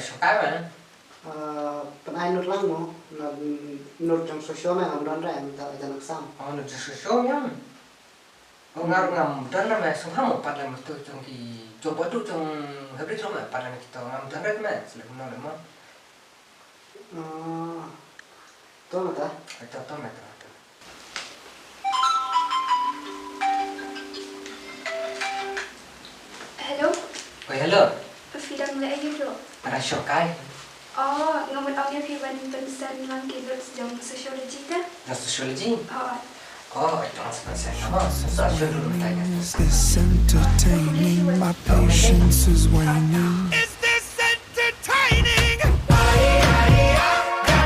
Shokai mà. Penai nur lang mo, nur trong sosyo may ngam don ra em ta janak sam. Nó chỉ sửa số nhá. Ngam ngam dan na mà sống một phát là một tôi trong thì trong bữa trong hợp lý mà phát là kita ngam dan ra mà selalu nó là mà. To mà ta. Contoh mà. Hello, Oh hello, Fidang le ayo lo. para Shokai. Oh, ngamut awak ni ban pensan lang kidot jong sociology ta. Nó sociology. Oh, Oh, transferensi nama. Susah dulu tanya. Is this entertaining? My patience is waning.